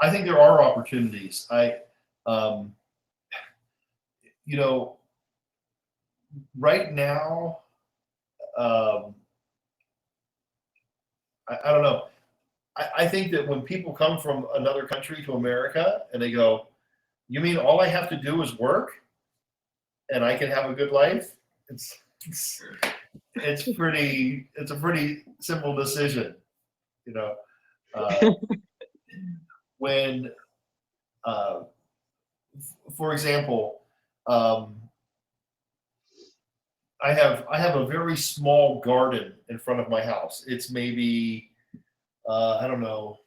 I think there are opportunities. Um, you know, right now, um, I don't know. I think that when people come from another country to America and they go, "You mean all I have to do is work and I can have a good life?" It's it's it's a pretty simple decision, you know. Uh, when, uh, for example, um, I have a very small garden in front of my house. It's maybe I don't know,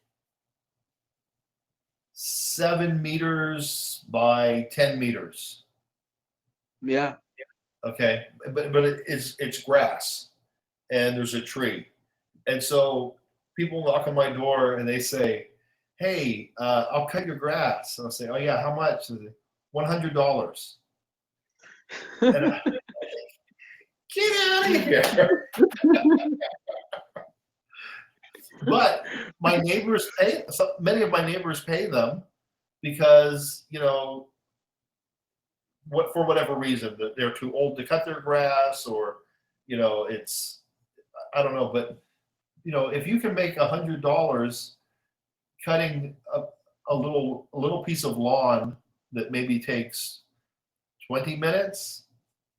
7 meters by 10 meters. Yeah. Okay, but it's grass and there's a tree, and so people knock on my door and they say, "Hey, I'll cut your grass." And I'll say, "Oh yeah, how much?" And they say, $100. And I think, get out of here. But my neighbors pay. Many of my neighbors pay them because what for whatever reason that they're too old to cut their grass, or it's I don't know. But if you can make $100 cutting a little piece of lawn that maybe takes 20 minutes,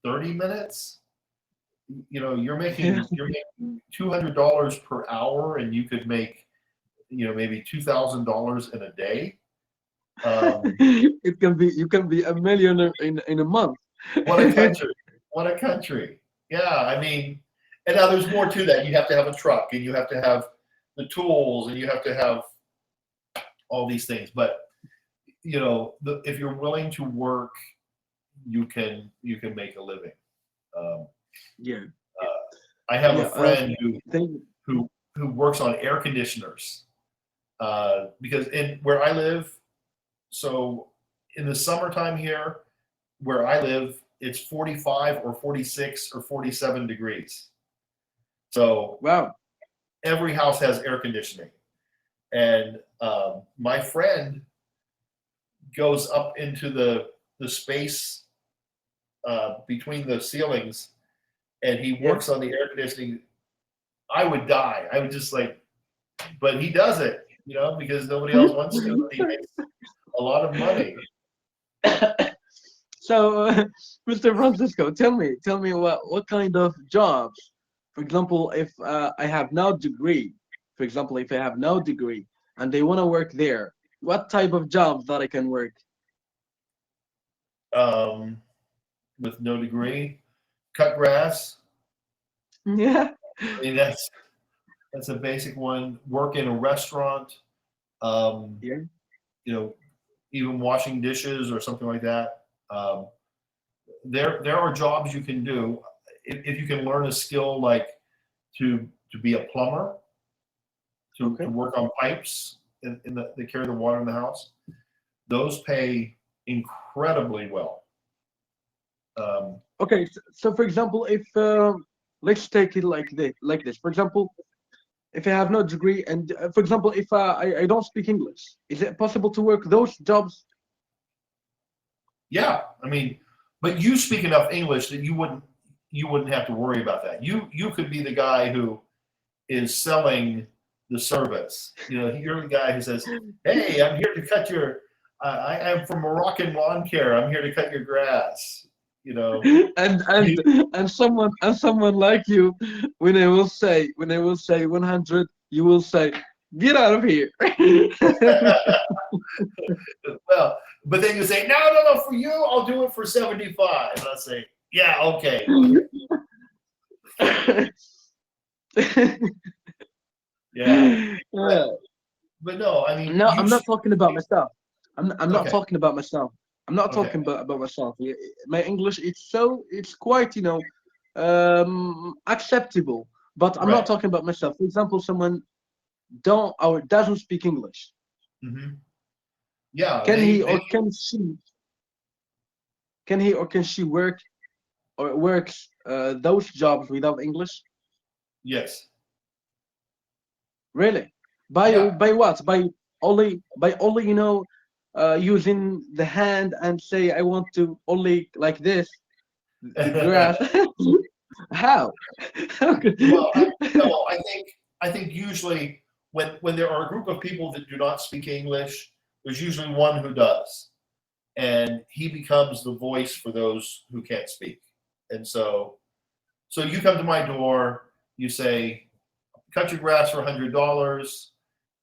30 minutes, Yeah. you're making $200 per hour, and you could make maybe $2,000 in a day. Um, It can be, you can be a millionaire in a month. what a country! What a country! Yeah, I mean, and now there's more to that. You have to have a truck, and you have to have the tools, and you have to have all these things. But if you're willing to work, you can make a living. Um, Yeah. I have a Yeah. friend They, who who works on air conditioners because in where I live, so in the summertime here, where I live, it's 45 or 46 or 47 degrees. So wow. every house has air conditioning, and my friend goes up into the space between the ceilings, and he Yeah. works on the air conditioning. I would die. I would just like, but he does it, because nobody else wants to. And he makes a lot of money. So, Mr. Francisco, tell me what kind of jobs, for example, if I have no degree, for example, if I have no degree and they want to work there, what type of jobs that I can work? Um, with no degree, cut grass. Yeah. I mean, that's a basic one. Work in a restaurant. Um, Yeah. you know, even washing dishes or something like that. There are jobs you can do if you can learn a skill like to be a plumber, to Okay. work on pipes that carry the water in the house. Those pay incredibly well. Um, Okay. So, for example, if let's take it like this. For example, if I have no degree and, for example, if I don't speak English, is it possible to work those jobs? yeah, I mean, but you speak enough English that you wouldn't have to worry about that. You could be the guy who is selling the service. You're the guy who says, "Hey, I'm here to cut your. I am from Moroccan Lawn Care. I'm here to cut your grass." You know, and you, and and someone like you, when I will say 100, you will say, get out of here. well, but then you say, "No, no, no, for you, I'll do it for 75." And I say, "Yeah, okay, okay, yeah." But Yeah. but no, I mean, No, I'm not talking about myself. I'm not okay, talking about myself. I'm not okay, talking about myself. My English, it's quite, acceptable, but I'm not right, talking about myself. For example, someone don't or doesn't speak English. hmm yeah, Can they he they or can she can he or can she work or works those jobs without English? yes, Really? By yeah. by what? By only using the hand and say I want to only like this the grass. How? How could- Well, no, I think usually when there are a group of people that do not speak English, there's usually one who does, and he becomes the voice for those who can't speak. And so you come to my door, you say, cut your grass for $100,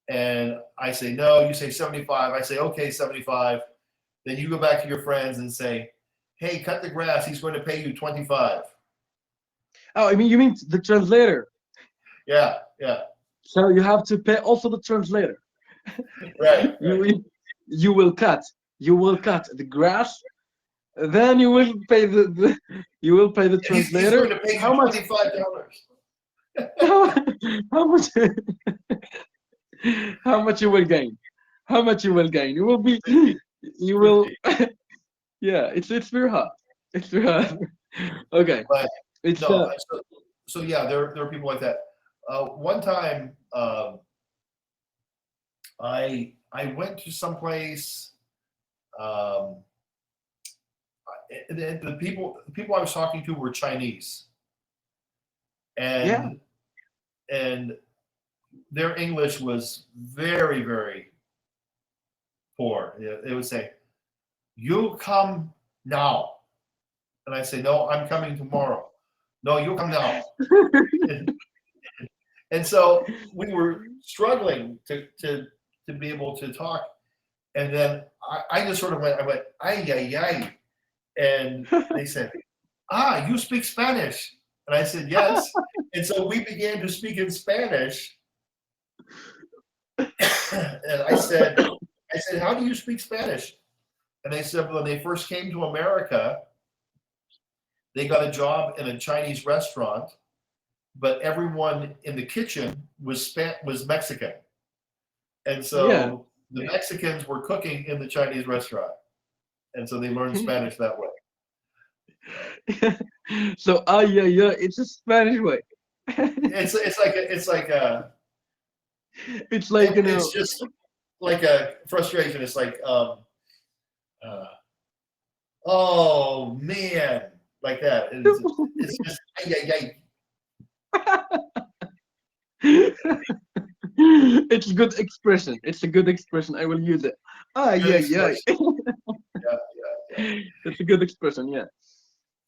and I say no. You say 75. I say okay, 75. Then you go back to your friends and say, hey, cut the grass. He's going to pay you 25. Oh, I mean, you mean the translator? Yeah, yeah, So you have to pay also the translator. right, You right. will, you will cut. You will cut the grass. Then you will pay the you will pay the And he's going translator. to pay you How much? $25. How, how much? How much you will gain? How much you will gain? You will be. 50, You will. 50. Yeah, it's very hard. It's very hard. Okay. But It's no, so yeah, there are people like that. One time, I went to some place. Um, and the people I was talking to were Chinese, yeah. and and their English was very very poor. They would say, "You come now," and I say, "No, I'm coming tomorrow." No, you come now. And, and so we were struggling to be able to talk. And then I just sort of went, I went, ay, ay, ay. And they said, ah, you speak Spanish. And I said, yes. And so we began to speak in Spanish. And I said, how do you speak Spanish? And they said, when they first came to America, they got a job in a Chinese restaurant, but everyone in the kitchen was Mexican. And Yeah. so the Mexicans were cooking in the Chinese restaurant. And so they learned Spanish that way. So, ah, yeah, yeah, it's a Spanish way. It's like It's like, it's just like a frustration. It's like uh, oh man, like that. It's just ay, ay, ay. it's a good expression. It's a good expression. I will use it. Ah, Good yeah, yeah. expression. Yeah, yeah, yeah. It's a good expression. Yeah.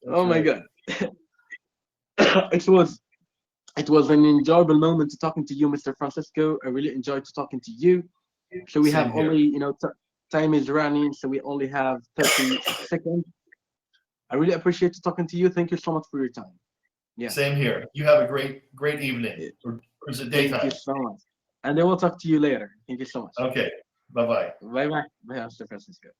Oh That's my right. God. It was it was an enjoyable moment to talking to you, Mr. Francisco. I really enjoyed talking to you. So we have Same here. only, time is running, so we only have 30 seconds. I really appreciate talking to you. Thank you so much for your time. Yeah. Same here. You have a great evening, Yeah. or is it Thank you daytime? so much. And then we'll talk to you later. Thank you so much. Okay. Bye bye. Bye bye. Bye, Mr. Francisco.